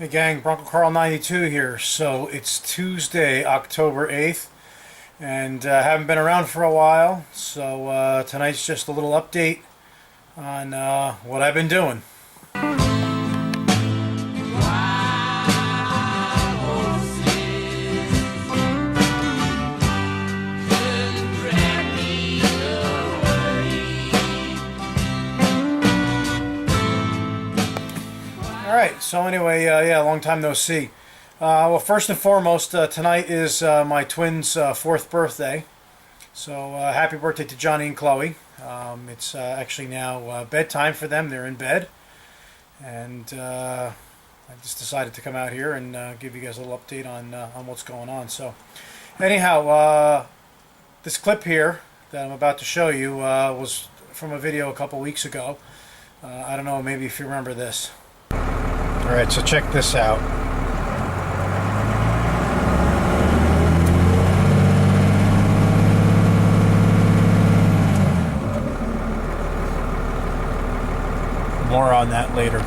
Hey gang, Bronco Carl 92 here. So it's Tuesday, October 8th, and haven't been around for a while. So tonight's just a little update on what I've been doing. Alright, so anyway, yeah, long time no see. Well, first and foremost, tonight is my twins' fourth birthday. So happy birthday to Johnny and Chloe. It's actually now bedtime for them. They're in bed. And I just decided to come out here and give you guys a little update on what's going on. So anyhow, this clip here that I'm about to show you was from a video a couple weeks ago. I don't know, maybe if you remember this. Alright, so check this out. More on that later.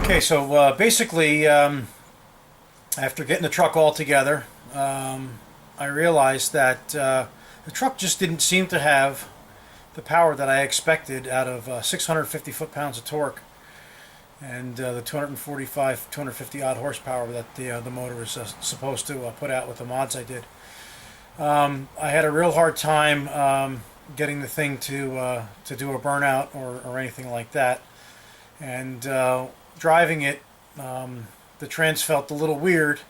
Okay, so basically, after getting the truck all together, I realized that the truck just didn't seem to have the power that I expected out of 650 foot-pounds of torque. And the 250 odd horsepower that the motor is supposed to put out with the mods I did. I had a real hard time getting the thing to do a burnout or anything like that. And driving it, the trans felt a little weird,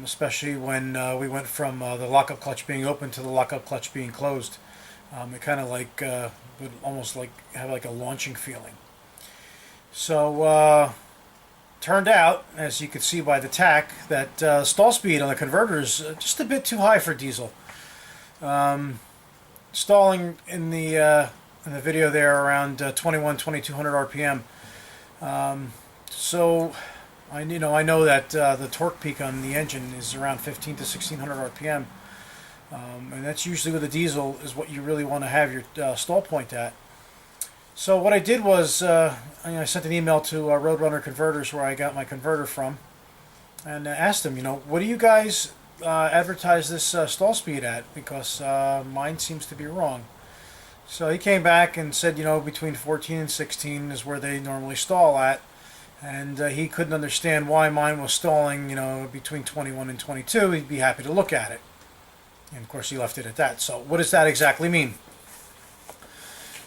especially when we went from the lockup clutch being open to the lockup clutch being closed. It kind of like would almost like have like a launching feeling. So, turned out, as you could see by the tach, that stall speed on the converter is just a bit too high for diesel. Stalling in the video there around 2200 RPM. So, I know that the torque peak on the engine is around 15 to 1600 RPM, and that's usually with a diesel is what you really want to have your stall point at. So what I did was I sent an email to Roadrunner Converters, where I got my converter from, and asked them, what do you guys advertise this stall speed at? Because mine seems to be wrong. So he came back and said, between 14 and 16 is where they normally stall at, and he couldn't understand why mine was stalling, between 21 and 22. He'd be happy to look at it. And of course he left it at that. So what does that exactly mean?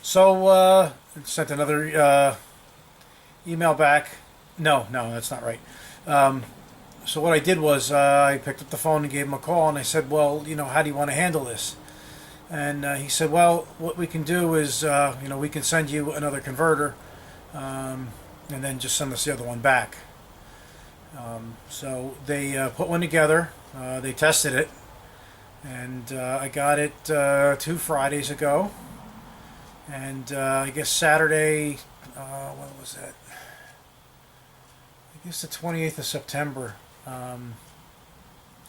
So sent another email back. No, that's not right. So what I did was I picked up the phone and gave him a call, and I said, well, how do you want to handle this? And he said, well, what we can do is, we can send you another converter, and then just send us the other one back. So they put one together. They tested it, and I got it 2 Fridays ago. And I guess Saturday, what was that? I guess the 28th of September. I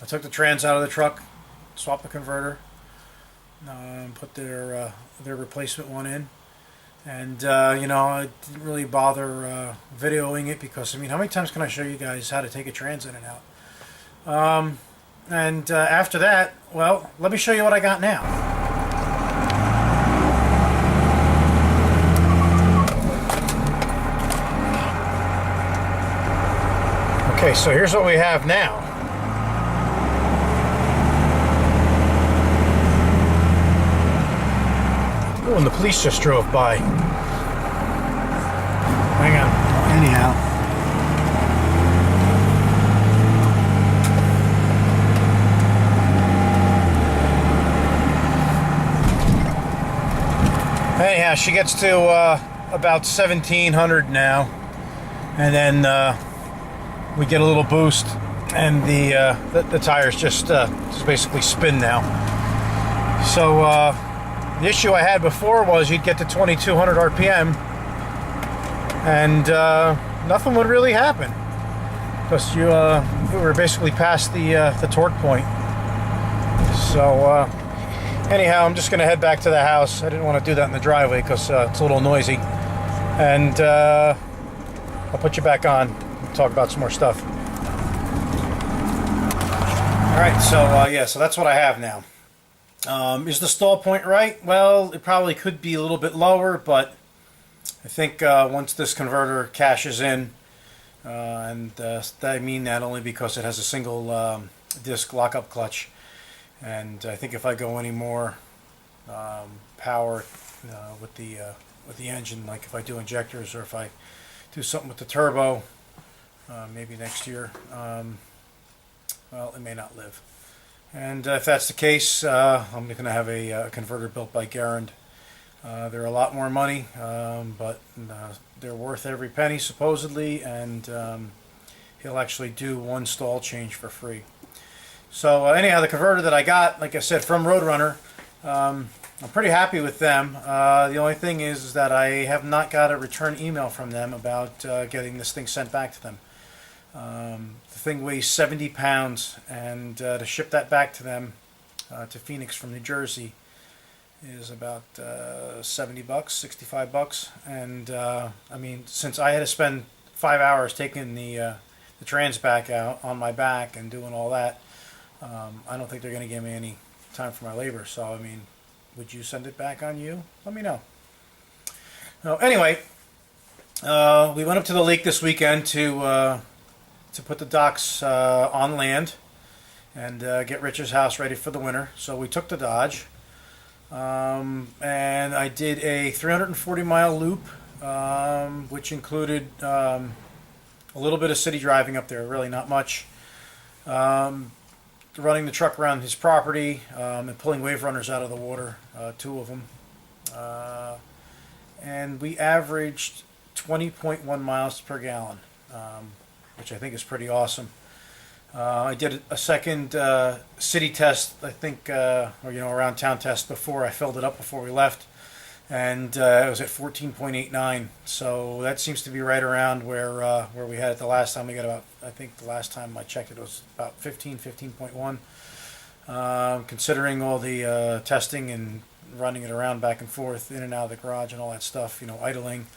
took the trans out of the truck, swapped the converter, put their replacement one in. And, I didn't really bother videoing it because, how many times can I show you guys how to take a trans in and out? And after that, well, let me show you what I got now. Okay, so here's what we have now. Oh, and the police just drove by. Hang on. Anyhow. Anyhow, she gets to about 1700 now. And then we get a little boost, and the tires just basically spin now. So the issue I had before was you'd get to 2200 RPM, and nothing would really happen because we were basically past the torque point. So anyhow, I'm just going to head back to the house. I didn't want to do that in the driveway because it's a little noisy. And I'll put you back on and talk about some more stuff. Alright, so yeah, so that's what I have now. Is the stall point right? Well, it probably could be a little bit lower, but I think once this converter cashes in, and I mean that only because it has a single disc lockup clutch, and I think if I go any more power with the engine, like if I do injectors or if I do something with the turbo, maybe next year, well, it may not live. And if that's the case, I'm going to have a converter built by Garand. They're a lot more money, but they're worth every penny supposedly, and he'll actually do one stall change for free. So anyhow, the converter that I got, like I said, from Roadrunner, I'm pretty happy with them. The only thing is that I have not got a return email from them about getting this thing sent back to them. The thing weighs 70 pounds, and to ship that back to them, to Phoenix from New Jersey, is about 70 bucks, 65 bucks. And I mean, since I had to spend 5 hours taking the trans back out on my back and doing all that, I don't think they're going to give me any time for my labor. So I mean, would you send it back on you? Let me know. So anyway, we went up to the lake this weekend to put the docks on land and get Rich's house ready for the winter. So we took the Dodge, and I did a 340-mile loop, which included a little bit of city driving up there, really not much. Running the truck around his property and pulling wave runners out of the water, 2 of them. And we averaged 20.1 miles per gallon, which I think is pretty awesome. I did a second city test, I think, or around town test before I filled it up before we left, and it was at 14.89. So that seems to be right around where we had it the last time. We got about, I think the last time I checked it was about 15.1. Considering all the testing and running it around back and forth, in and out of the garage and all that stuff, idling.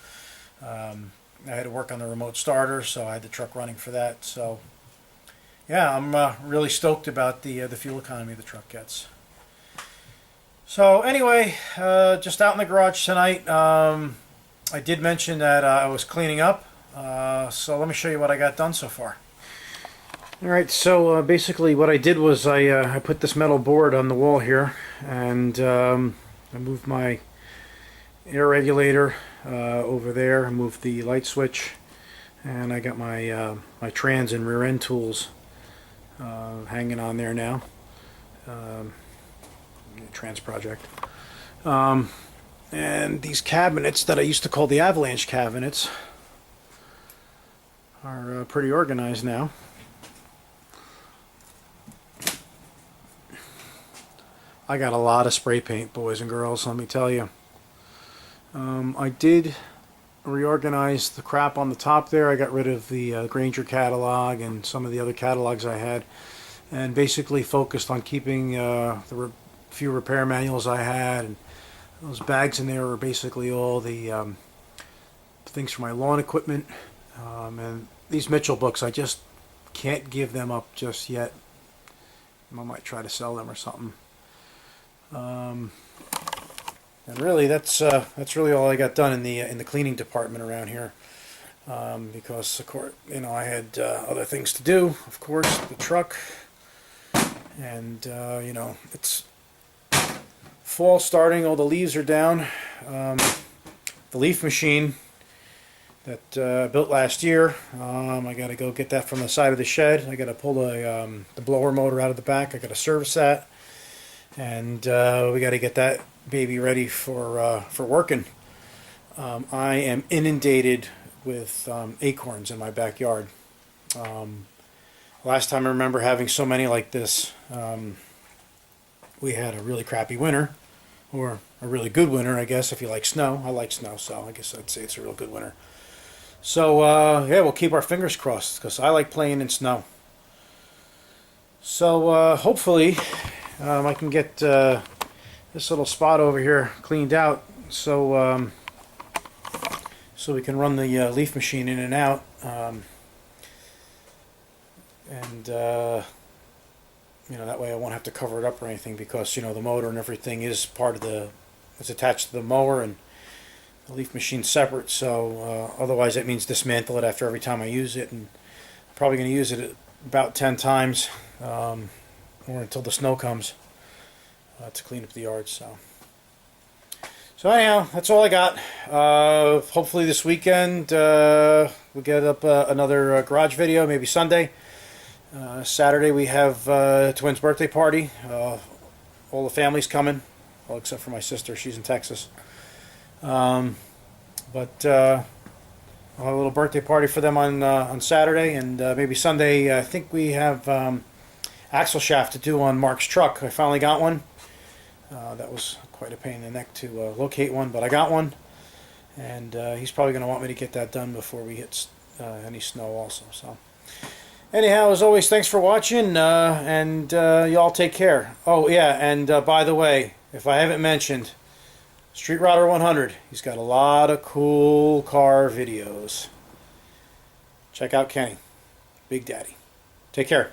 I had to work on the remote starter, so I had the truck running for that. So, yeah, I'm really stoked about the fuel economy the truck gets. So anyway, just out in the garage tonight. I did mention that I was cleaning up, so let me show you what I got done so far. All right, so basically what I did was I put this metal board on the wall here, and I moved my air regulator over there. I moved the light switch, and I got my my trans and rear end tools hanging on there now. Trans project. And these cabinets that I used to call the avalanche cabinets are pretty organized now. I got a lot of spray paint, boys and girls, let me tell you. I did reorganize the crap on the top there. I got rid of the Grainger catalog and some of the other catalogs I had, and basically focused on keeping the few repair manuals I had. And those bags in there were basically all the things for my lawn equipment. And these Mitchell books, I just can't give them up just yet. I might try to sell them or something. And really, that's really all I got done in the cleaning department around here, because of course, I had other things to do. Of course, the truck, and it's fall starting. All the leaves are down. The leaf machine that I built last year, I got to go get that from the side of the shed. I got to pull the blower motor out of the back. I got to service that. And we got to get that baby ready for working. I am inundated with acorns in my backyard. Last time I remember having so many like this, we had a really crappy winter, or a really good winter, I guess, if you like snow. I like snow, so I guess I'd say it's a real good winter. So yeah, we'll keep our fingers crossed, because I like playing in snow. So hopefully I can get this little spot over here cleaned out, so so we can run the leaf machine in and out. And that way I won't have to cover it up or anything, because the motor and everything is it's attached to the mower, and the leaf machine's separate. So otherwise that means dismantle it after every time I use it, and I'm probably going to use it about 10 times or until the snow comes to clean up the yard. So anyhow, that's all I got. Hopefully this weekend we'll get up another garage video, maybe Sunday. Saturday we have twins' birthday party. All the family's coming, well, except for my sister. She's in Texas. But I'll have a little birthday party for them on Saturday, and maybe Sunday. I think we have axle shaft to do on Mark's truck. I finally got one. That was quite a pain in the neck to locate one, but I got one, and he's probably going to want me to get that done before we hit any snow also. So anyhow, as always, thanks for watching, and y'all take care. Oh yeah, and by the way, if I haven't mentioned, Street Rodder 100, he's got a lot of cool car videos. Check out Kenny, Big Daddy. Take care.